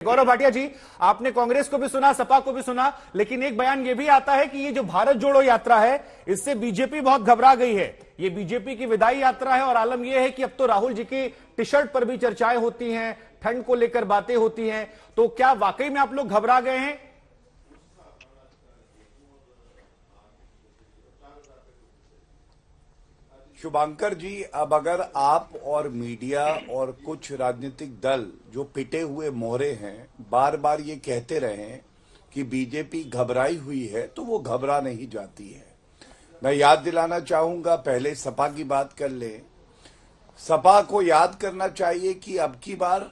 गौरव भाटिया जी, आपने कांग्रेस को भी सुना, सपा को भी सुना, लेकिन एक बयान यह भी आता है कि ये जो भारत जोड़ो यात्रा है, इससे बीजेपी बहुत घबरा गई है। ये बीजेपी की विदाई यात्रा है और आलम यह है कि अब तो राहुल जी की टी शर्ट पर भी चर्चाएं होती हैं, ठंड को लेकर बातें होती हैं। तो क्या वाकई में आप लोग घबरा गए हैं? शुभांकर जी, अब अगर आप और मीडिया और कुछ राजनीतिक दल जो पिटे हुए मोहरे हैं बार बार ये कहते रहें कि बीजेपी घबराई हुई है, तो वो घबरा नहीं जाती है। मैं याद दिलाना चाहूंगा, पहले सपा की बात कर लें। सपा को याद करना चाहिए कि अब की बार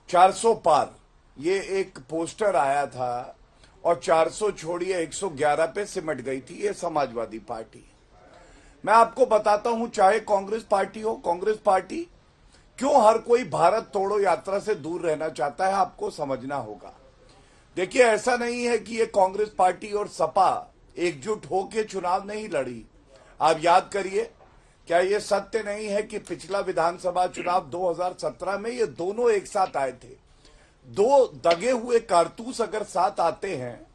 400 पार ये एक पोस्टर आया था और 400 छोड़िए 111 पे सिमट गई थी ये समाजवादी पार्टी। मैं आपको बताता हूं, चाहे कांग्रेस पार्टी हो, कांग्रेस पार्टी क्यों हर कोई भारत तोड़ो यात्रा से दूर रहना चाहता है, आपको समझना होगा। देखिए, ऐसा नहीं है कि ये कांग्रेस पार्टी और सपा एकजुट होकर चुनाव नहीं लड़ी। आप याद करिए, क्या ये सत्य नहीं है कि पिछला विधानसभा चुनाव 2017 में ये दोनों एक साथ आए थे। दो दगे हुए कारतूस अगर साथ आते हैं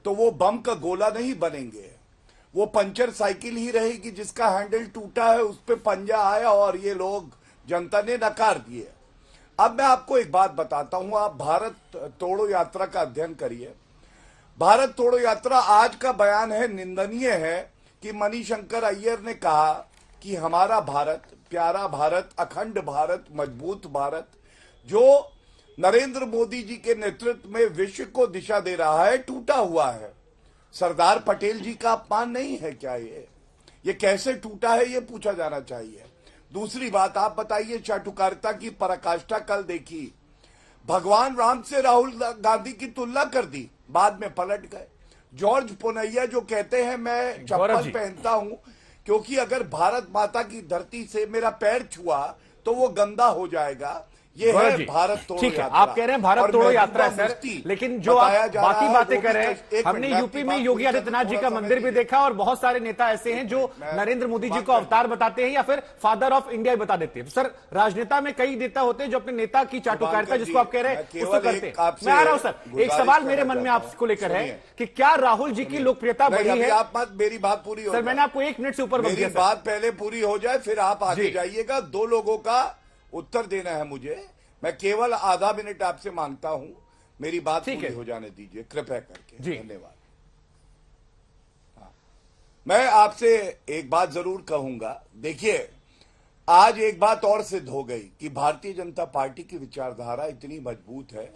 तो वो बम का गोला नहीं बनेंगे, वो पंचर साइकिल ही रहेगी जिसका हैंडल टूटा है, उस पे पंजा आया और ये लोग जनता ने नकार दिए। अब मैं आपको एक बात बताता हूं, आप भारत तोड़ो यात्रा का अध्ययन करिए। भारत तोड़ो यात्रा आज का बयान है, निंदनीय है कि मणिशंकर अय्यर ने कहा कि हमारा भारत, प्यारा भारत, अखंड भारत, मजबूत भारत, जो नरेंद्र मोदी जी के नेतृत्व में विश्व को दिशा दे रहा है, टूटा हुआ है। सरदार पटेल जी का अपमान नहीं है क्या? ये कैसे टूटा है, ये पूछा जाना चाहिए। दूसरी बात, आप बताइए, चाटुकारिता की पराकाष्ठा कल देखी। भगवान राम से राहुल गांधी की तुलना कर दी, बाद में पलट गए। जॉर्ज पोनैया जो कहते हैं मैं चप्पल पहनता हूं क्योंकि अगर भारत माता की धरती से मेरा पैर छुआ तो वो गंदा हो जाएगा। ये है भारत तोड़ो यात्रा। आप कह रहे हैं भारत तोड़ो यात्रा है सर, लेकिन जो आप बाकी बातें कर रहे हैं, हमने यूपी में योगी आदित्यनाथ जी का मंदिर भी देखा और बहुत सारे नेता ऐसे हैं जो नरेंद्र मोदी जी को अवतार बताते हैं या फिर फादर ऑफ इंडिया बता देते हैं। सर, राजनेता में कई नेता होते हैं जो अपने नेता की चाटुकारिता, जिसको आप कह रहे हैं, उसको करते हैं। मैं आ रहा हूं सर, एक सवाल मेरे मन में आपको लेकर है कि क्या राहुल जी की लोकप्रियता बढ़ी है? आप मत, मेरी बात पूरी हो, सर मैंने आपको 1 मिनट से ऊपर मेरी बात पहले पूरी हो जाए फिर आप आगे जाइएगा। 2 लोगों का उत्तर देना है मुझे, मैं केवल आधा मिनट आपसे मांगता हूं, मेरी बात पूरी हो जाने दीजिए कृपया करके। धन्यवाद। मैं आपसे एक बात जरूर कहूंगा, देखिए, आज एक बात और सिद्ध हो गई कि भारतीय जनता पार्टी की विचारधारा इतनी मजबूत है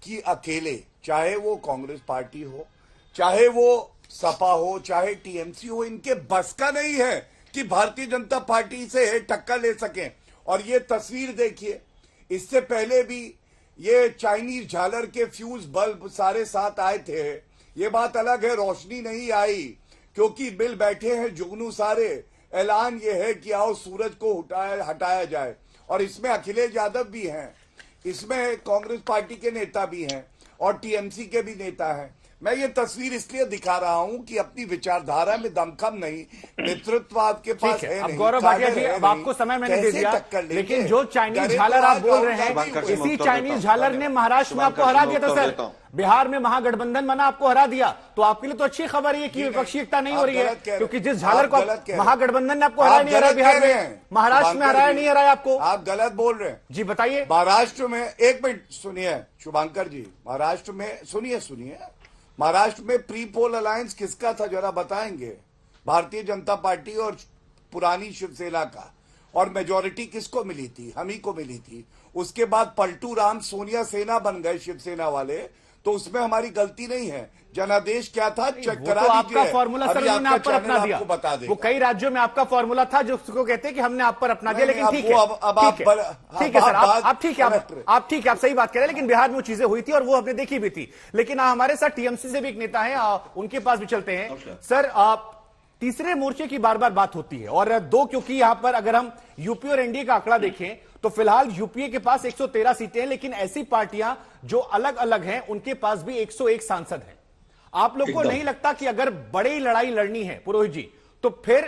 कि अकेले, चाहे वो कांग्रेस पार्टी हो, चाहे वो सपा हो, चाहे टीएमसी हो, इनके बस का नहीं है कि भारतीय जनता पार्टी से टक्कर ले सकें। और ये तस्वीर देखिए, इससे पहले भी ये चाइनीज झालर के फ्यूज बल्ब सारे साथ आए थे। ये बात अलग है, रोशनी नहीं आई क्योंकि मिल बैठे हैं जुगनू सारे। ऐलान ये है कि आओ सूरज को हटाया जाए। और इसमें अखिलेश यादव भी हैं, इसमें कांग्रेस पार्टी के नेता भी हैं और टीएमसी के भी नेता हैं। मैं ये तस्वीर इसलिए दिखा रहा हूं कि अपनी विचारधारा में दमखम नहीं, नेतृत्व आपके पास है नहीं। गौरव भाटिया जी, अब आपको समय मैंने दे दिया, लेकिन जो चाइनीज झालर आप बोल रहे हैं, इसी चाइनीज झालर ने महाराष्ट्र में आपको हरा दिया था सर। बिहार में महागठबंधन बना, आपको हरा दिया। तो आपके लिए तो अच्छी खबर है कि विपक्षी एकता नहीं हो रही है, क्योंकि जिस झालर को महागठबंधन ने आपको हराया नहीं हराया, बिहार में, महाराष्ट्र में हराया नहीं हराया आपको। आप गलत बोल रहे हैं जी, बताइए। महाराष्ट्र में, एक मिनट सुनिए शुभांकर जी, महाराष्ट्र में सुनिए, महाराष्ट्र में प्री पोल अलायंस किसका था जरा बताएंगे? भारतीय जनता पार्टी और पुरानी शिवसेना का। और मेजॉरिटी किसको मिली थी? हम ही को मिली थी। उसके बाद पलटू राम सोनिया सेना बन गए शिवसेना वाले, तो उसमें हमारी गलती नहीं है। जनादेश क्या था, चेक करा लीजिए। आपका फॉर्मूला सर उन्होंने आप पर अपना दिया, बता दें। वो कई राज्यों में आपका फॉर्मूला था जो उसको कहते हैं कि हमने आप पर अपना दिया, लेकिन ठीक है, ठीक है सर, आप ठीक है, आप ठीक है, आप सही बात कह रहे हैं, लेकिन बिहार में वो चीजें हुई थी और वो हमने देखी भी थी। लेकिन हमारे साथ टीएमसी से भी एक नेता है, उनके पास भी चलते हैं। सर, तीसरे मोर्चे की बार बार बात होती है और दो, क्योंकि यहां पर अगर हम यूपी और एनडीए का आंकड़ा देखें तो फिलहाल यूपीए के पास 113 सीटें हैं, लेकिन ऐसी पार्टियां जो अलग अलग हैं उनके पास भी 101 सांसद हैं। आप लोग को नहीं लगता कि अगर बड़ी लड़ाई लड़नी है पुरोहित जी, तो फिर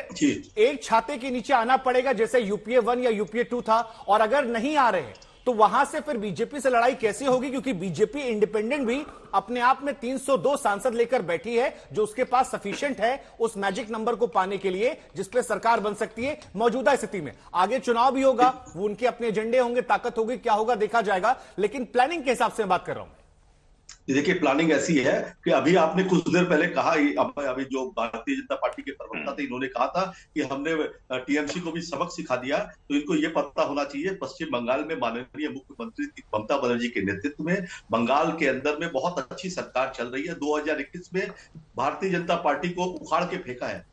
एक छाते के नीचे आना पड़ेगा, जैसे यूपीए 1 या यूपीए 2 था? और अगर नहीं आ रहे तो वहां से फिर बीजेपी से लड़ाई कैसे होगी, क्योंकि बीजेपी इंडिपेंडेंट भी अपने आप में 302 सांसद लेकर बैठी है, जो उसके पास सफिशिएंट है उस मैजिक नंबर को पाने के लिए जिस पे सरकार बन सकती है मौजूदा स्थिति में। आगे चुनाव भी होगा, वो उनके अपने एजेंडे होंगे, ताकत होगी, क्या होगा देखा जाएगा, लेकिन प्लानिंग के हिसाब से मैं बात कर रहा हूं। देखिए, प्लानिंग ऐसी है कि अभी आपने कुछ देर पहले कहा, अभी जो भारतीय जनता पार्टी के प्रवक्ता थे, इन्होंने कहा था कि हमने टीएमसी को भी सबक सिखा दिया। तो इनको ये पता होना चाहिए, पश्चिम बंगाल में माननीय मुख्यमंत्री ममता बनर्जी के नेतृत्व में बंगाल के अंदर में बहुत अच्छी सरकार चल रही है। 2021 में भारतीय जनता पार्टी को उखाड़ के फेंका है,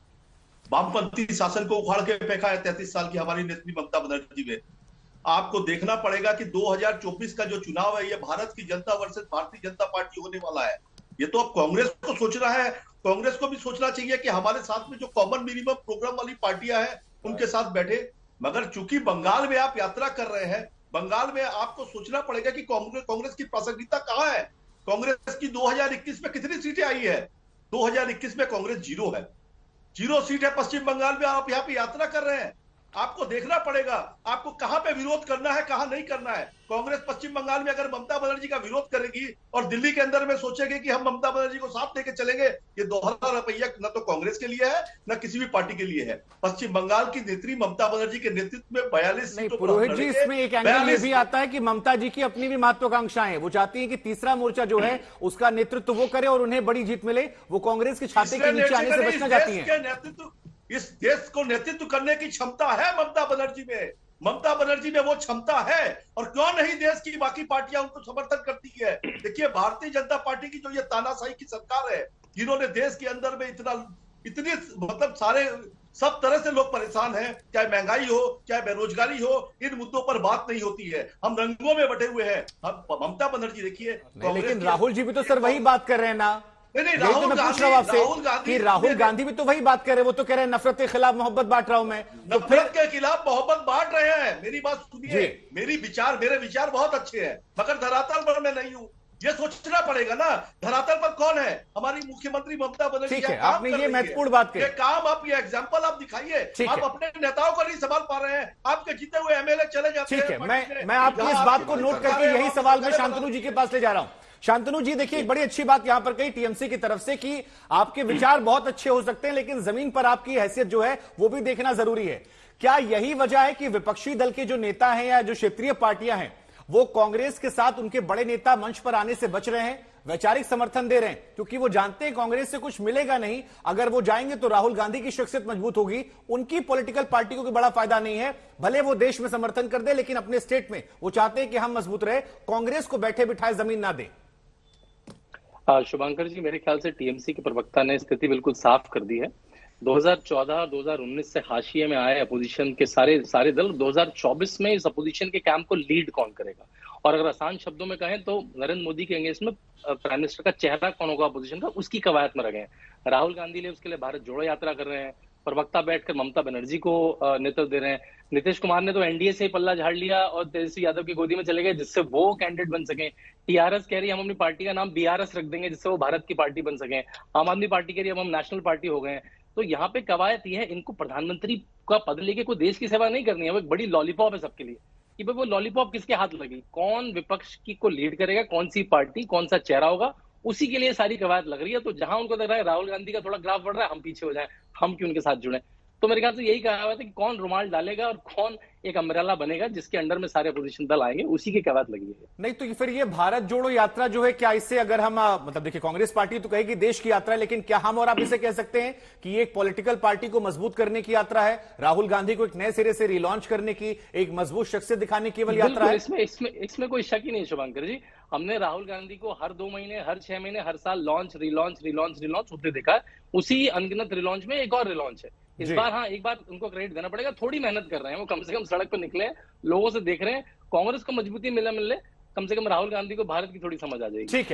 वामपंथी शासन को उखाड़ के फेंका है 33 साल की हमारी नेत्री ममता बनर्जी में। आपको देखना पड़ेगा कि 2024 का जो चुनाव है, ये भारत की जनता वर्सेस भारतीय जनता पार्टी होने वाला है। ये तो अब कांग्रेस को सोचना है, कांग्रेस को भी सोचना चाहिए कि हमारे साथ में जो कॉमन मिनिमम प्रोग्राम वाली पार्टियां हैं उनके साथ बैठे। मगर चूंकि बंगाल में आप यात्रा कर रहे हैं, बंगाल में आपको सोचना पड़ेगा कि कांग्रेस की प्रासंगिकता कहां है। कांग्रेस की 2021 में कितनी सीटें आई है? 2021 में कांग्रेस 0 है, 0 सीट है पश्चिम बंगाल में। आप यहाँ पे यात्रा कर रहे हैं, आपको देखना पड़ेगा आपको कहां पे विरोध करना है, कहां नहीं करना है। कांग्रेस पश्चिम बंगाल में अगर ममता बनर्जी का विरोध करेगी और दिल्ली के अंदर में सोचेगी कि हम ममता बनर्जी को साथ लेके चलेंगे, ये दोहरा रवैया न तो कांग्रेस के लिए है न किसी भी पार्टी के लिए है। पश्चिम बंगाल की नेत्री ममता बनर्जी के नेतृत्व में 42 सीटों पर पुरोहित जी, इसमें एक एंगल ये भी आता है कि ममता जी की अपनी भी महत्वाकांक्षाएं, वो चाहती है कि तीसरा मोर्चा जो है उसका नेतृत्व वो करे और उन्हें बड़ी जीत मिले। वो कांग्रेस के छाते के नीचे आने से बचना चाहती है। इस देश को नेतृत्व करने की क्षमता है ममता बनर्जी में, ममता बनर्जी में वो क्षमता है। और क्यों नहीं देश की बाकी पार्टियां उनको समर्थन करती है। देखिए, भारतीय जनता पार्टी की जो ये तानाशाही की सरकार है, जिन्होंने देश के अंदर में इतनी मतलब सब तरह से लोग परेशान हैं, चाहे महंगाई हो चाहे बेरोजगारी हो, इन मुद्दों पर बात नहीं होती है। हम रंगों में बटे हुए हैं। हम ममता बनर्जी देखिए, लेकिन राहुल जी भी तो सर वही बात कर रहे हैं ना। नहीं, राहुल गांधी भी तो वही बात कर रहे हैं। वो तो कह रहे हैं नफरत के खिलाफ मोहब्बत बांट रहा हूं मैं। नफरत के खिलाफ मोहब्बत बांट रहे हैं। मेरी बात सुनिए, मेरे विचार बहुत अच्छे हैं, मगर धरातल पर मैं नहीं हूं। ये सोचना पड़ेगा ना, धरातल पर कौन है? हमारी मुख्यमंत्री ममता बनर्जी। ठीक है, आपने ये महत्वपूर्ण बात कही। काम आप ये एग्जाम्पल आप दिखाइए। आप अपने नेताओं को नहीं संभाल पा रहे हैं, आपके जीते हुए एमएलए चले जाते हैं। ठीक है, मैं आपकी इस बात को नोट करके यही सवाल मैं शांतनु जी के पास ले जा रहा हूं। शांतनु जी, देखिए, एक बड़ी अच्छी बात यहां पर कही टीएमसी की तरफ से कि आपके विचार बहुत अच्छे हो सकते हैं, लेकिन जमीन पर आपकी हैसियत जो है वो भी देखना जरूरी है। क्या यही वजह है कि विपक्षी दल के जो नेता हैं या जो क्षेत्रीय पार्टियां हैं वो कांग्रेस के साथ उनके बड़े नेता मंच पर आने से बच रहे हैं, वैचारिक समर्थन दे रहे हैं, क्योंकि वो जानते हैं कांग्रेस से कुछ मिलेगा नहीं। अगर वो जाएंगे तो राहुल गांधी की शख्सियत मजबूत होगी, उनकी पॉलिटिकल पार्टी को कोई बड़ा फायदा नहीं है। भले वो देश में समर्थन कर दे, लेकिन अपने स्टेट में वो चाहते हैं कि हम मजबूत रहे, कांग्रेस को बैठे बिठाए जमीन ना दे। शुभंकर जी, मेरे ख्याल से टीएमसी के प्रवक्ता ने स्थिति बिल्कुल साफ कर दी है। 2014 और 2019 से हाशिए में आए अपोजिशन के सारे दल, 2024 में इस अपोजिशन के कैंप को लीड कौन करेगा? और अगर आसान शब्दों में कहें तो नरेंद्र मोदी के अगेंस्ट में प्राइम मिनिस्टर का चेहरा कौन होगा अपोजिशन का, उसकी कवायद में रहे हैं। राहुल गांधी उसके लिए भारत जोड़ो यात्रा कर रहे हैं, प्रवक्ता बैठकर ममता बनर्जी को नेतृत्व दे रहे हैं। नीतीश कुमार ने तो एनडीए से ही पल्ला झाड़ लिया और तेजस्वी यादव की गोदी में चले गए, जिससे वो कैंडिडेट बन सके। टीआरएस कह रही है हम अपनी पार्टी का नाम बीआरएस रख देंगे, जिससे वो भारत की पार्टी बन सके। आम आदमी पार्टी कह रही है हम नेशनल पार्टी हो गए हैं। तो यहाँ पे कवायद ये है, इनको प्रधानमंत्री का पद लेके कोई देश की सेवा नहीं करनी है, वो एक बड़ी लॉलीपॉप है सबके लिए कि भाई वो लॉलीपॉप किसके हाथ लगी, कौन विपक्ष की को लीड करेगा, कौन सी पार्टी, कौन सा चेहरा होगा, उसी के लिए सारी कवायद लग रही है। तो जहां उनको लग रहा है राहुल गांधी का थोड़ा ग्राफ बढ़ रहा है, हम पीछे हो जाएं, हम क्यों उनके साथ जुड़े। तो मेरे ख्याल से यही कहा हुआ था कि कौन रुमाल डालेगा और कौन एक अम्ब्रेला बनेगा जिसके अंडर में सारे अपोजिशन दल आएंगे, उसी की कवायद लगी है। नहीं तो फिर ये भारत जोड़ो यात्रा जो है, क्या इससे अगर हम मतलब देखिए, कांग्रेस पार्टी तो कहेगी देश की यात्रा है, लेकिन क्या हम और आप इसे कह सकते हैं कि ये एक पॉलिटिकल पार्टी को मजबूत करने की यात्रा है, राहुल गांधी को एक नए सिरे से रिलॉन्च करने की, एक मजबूत शख्सियत दिखाने की केवल यात्रा है? इसमें कोई शक ही नहीं शुभंकर जी। हमने राहुल गांधी को हर 2 महीने, हर 6 महीने, हर साल लॉन्च रिलॉन्च होते देखा है। उसी अनगिनत रिलॉन्च में एक और रिलॉन्च है इस बार। हाँ, एक बार उनको क्रेडिट देना पड़ेगा, थोड़ी मेहनत कर रहे हैं वो, कम से कम सड़क पर निकले, लोगों से देख रहे हैं, कांग्रेस को मजबूती मिले, कम से कम राहुल गांधी को भारत की थोड़ी समझ आ जाएगी। ठीक है।